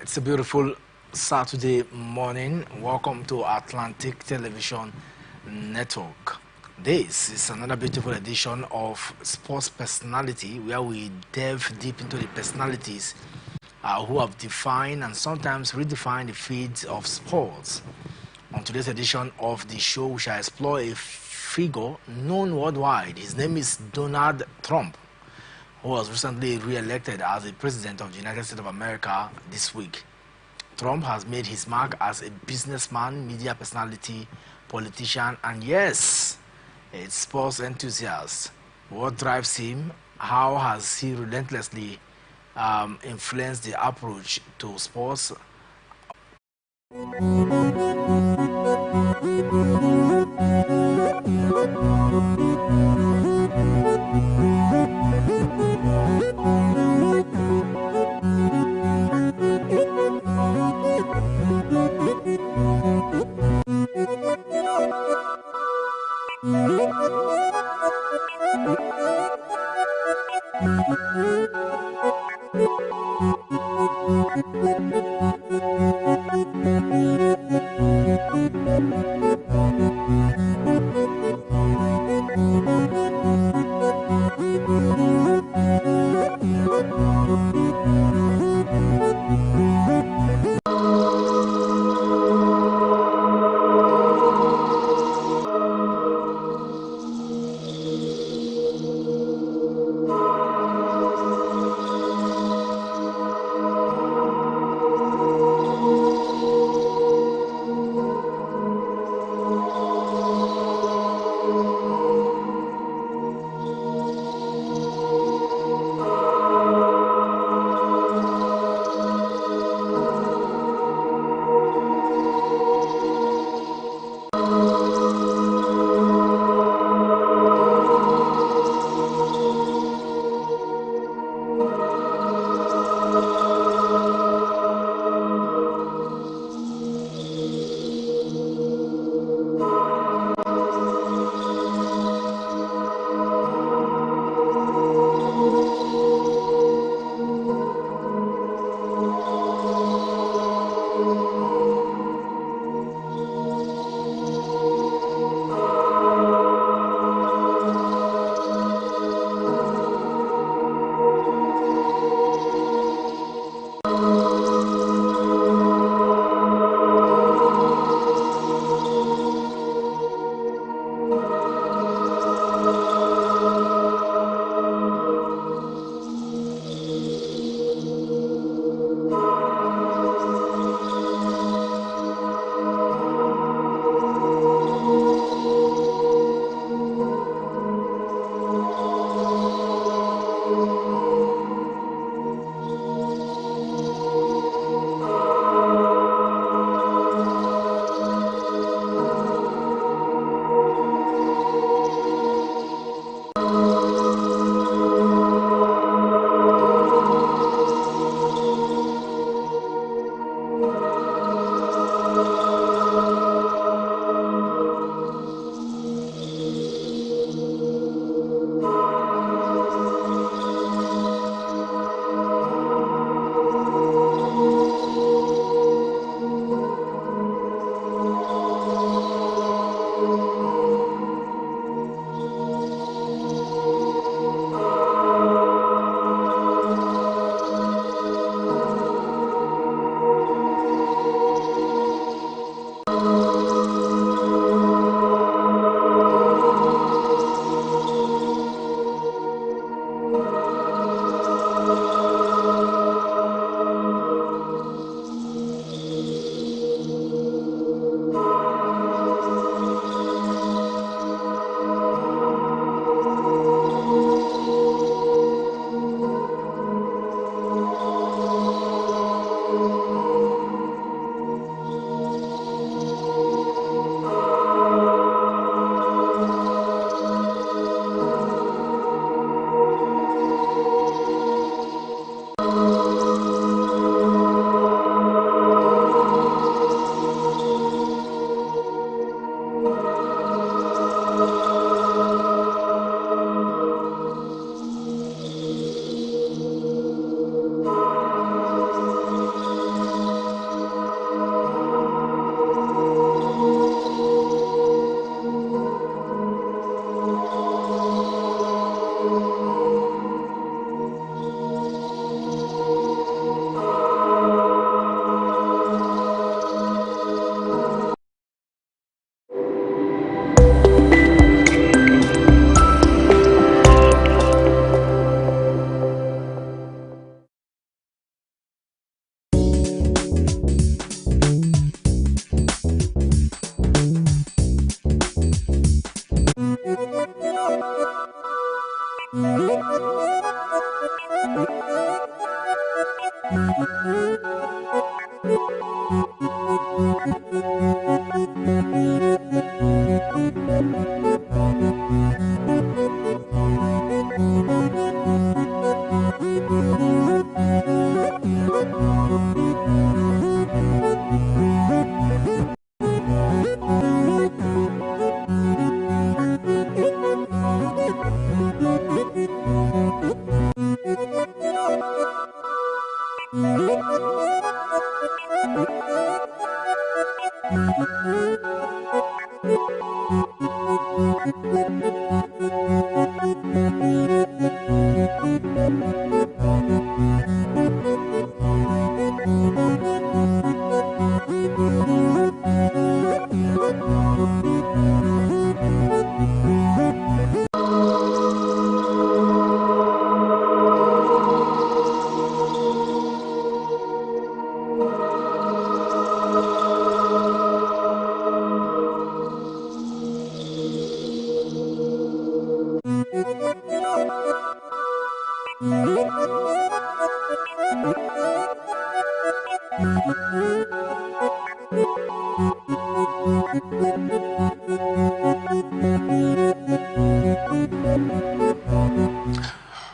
It's a beautiful Saturday morning. Welcome to Atlantic Television Network. This is another beautiful edition of Sports Personality, where we delve deep into the personalities who have defined and sometimes redefined the fields of sports. On today's edition of the show, we shall explore a figure known worldwide. His name is Donald Trump, who was recently re-elected as the President of the United States of America this week. Trump has made his mark as a businessman, media personality, politician, and yes, a sports enthusiast. What drives him? How has he relentlessly influenced the approach to sports?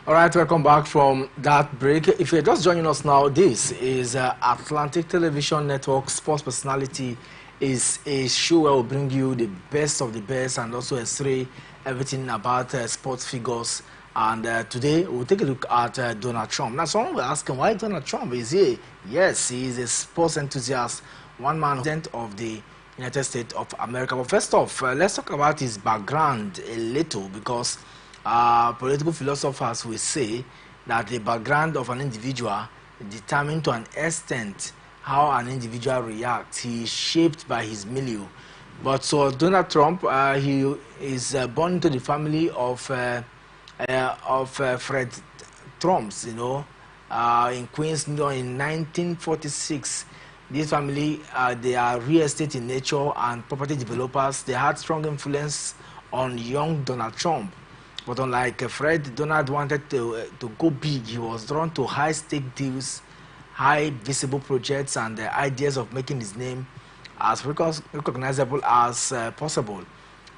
All right, welcome back from that break. If you're just joining us now, this is Atlantic Television Network Sports Personality. Is a show where we'll bring you the best of the best and also X-ray everything about sports figures. And today we'll take a look at Donald Trump. Now, someone will ask him, why Donald Trump is here? Yes, he is a sports enthusiast, one man president of the United States of America. But first off, let's talk about his background a little, because political philosophers will say that the background of an individual determines to an extent how an individual reacts. He is shaped by his milieu. But so Donald Trump, he is born into the family of Fred Trumps, you know, in Queens, in 1946. This family, they are real estate in nature and property developers. They had strong influence on young Donald Trump. But unlike Fred, Donald wanted to go big. He was drawn to high-stake deals, high visible projects, and the ideas of making his name as recognizable as possible.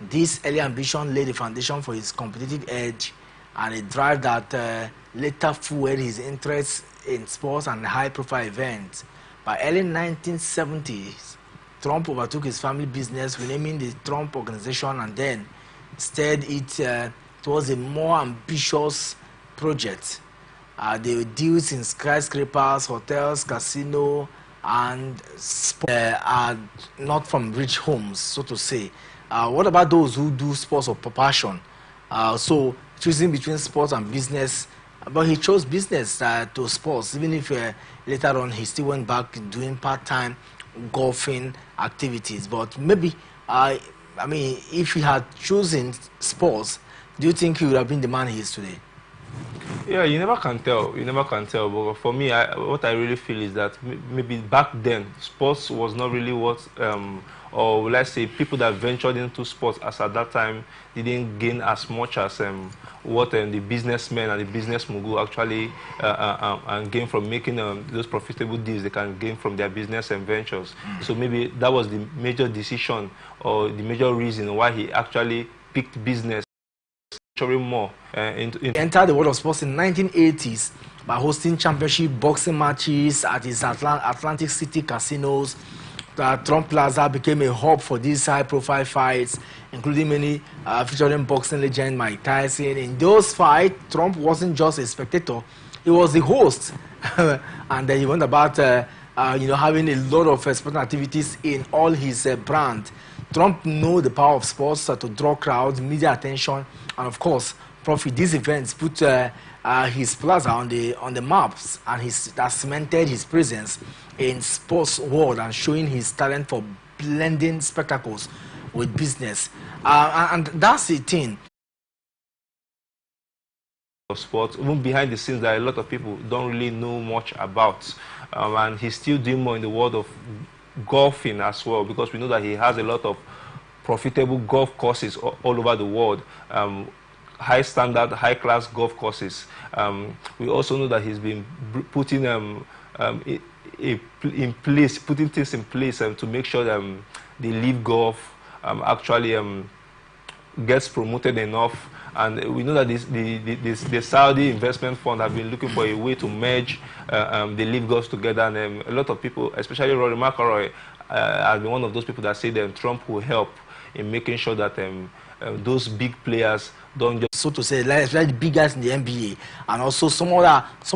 This early ambition laid the foundation for his competitive edge and a drive that later fueled his interest in sports and high-profile events. By early 1970s, Trump overtook his family business, renaming the Trump Organization, and then steered it towards a more ambitious project. There were deals in skyscrapers, hotels, casino, and are not from rich homes, so to say. What about those who do sports of passion? So choosing between sports and business, but he chose business to sports, even if later on he still went back doing part-time golfing activities. But maybe, I mean, if he had chosen sports, do you think he would have been the man he is today? Yeah, you never can tell. You never can tell. But for me, what I really feel is that maybe back then, sports was not really what, or let's say people that ventured into sports as at that time didn't gain as much as what the businessmen and the business mogul actually gain from making those profitable deals they can gain from their business and ventures. So maybe that was the major decision or the major reason why he actually picked business. More entered the world of sports in the 1980s by hosting championship boxing matches at his Atlantic City casinos. Trump Plaza became a hub for these high-profile fights, including many featuring boxing legend Mike Tyson. In those fights, Trump wasn't just a spectator; he was the host, and he went about having a lot of sporting activities in all his brand. Trump knew the power of sports to draw crowds, media attention, and of course, profit. These events put his plaza on the maps, and that cemented his presence in sports world and showing his talent for blending spectacles with business. And that's the thing. Of sports, even behind the scenes, that a lot of people don't really know much about, and he's still doing more in the world of golfing as well, because we know that he has a lot of profitable golf courses all over the world, high standard, high class golf courses. We also know that he's been putting things in place to make sure the Live Golf actually gets promoted enough. And we know that the Saudi investment fund have been looking for a way to merge the Live Golf together, and a lot of people, especially Rory McIlroy, has been one of those people that say that Trump will help in making sure that those big players don't just, so to say, like the biggest in the NBA, and also some